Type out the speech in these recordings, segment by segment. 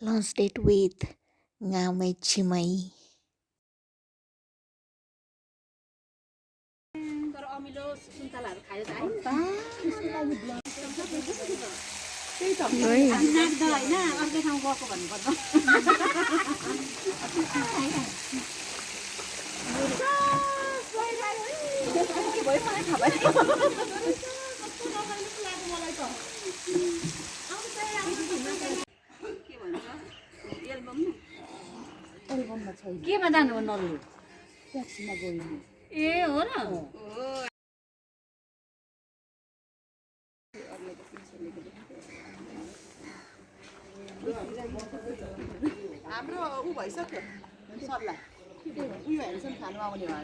Lunch date with Ngamai Chimai. केमा जानु हो नलु ट्याक्सीमा गइनु ए हो र हाम्रो उ भइसक्यो सल्लाह उयो हेर्छन् खानु आउने हो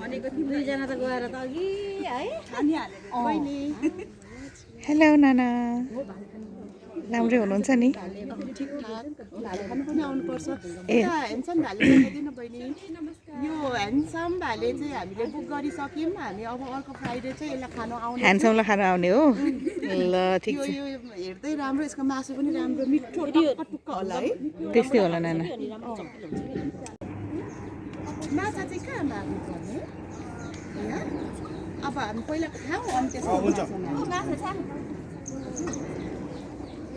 भनेको दुईजना त गएर त अघि है खानिहालेको बहिनी हेलो नाना राम्रै हुनुहुन्छ नि ठिकठाक भाले खानु पनि आउनुपर्छ ह्यान्डसम भाले पठाइदिनु बहिनी यो ह्यान्डसम भाले चाहिँ हामीले बुक गरिसक्यौँ हामी अब अर्को फ्राइडे चाहिँ यसलाई खानु आउने ह्यान्डसमलाई खानु आउने हो ल ठिक छ यो हेर्दै राम्रो यसको मासु पनि राम्रो मिठो टुक्क होला है त्यस्तै होला नाना माछा चाहिँ कहाँ माग्नु पर्ने यहाँ अब हामी पहिला खाऊँ अनि त्यसको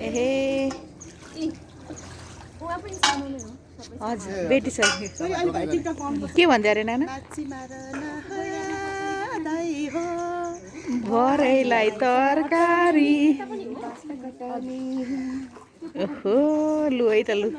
एहे हजुर बेटी छ के भन्छ अरे नाना भरैलाई तरकारी ओहो लु है त लु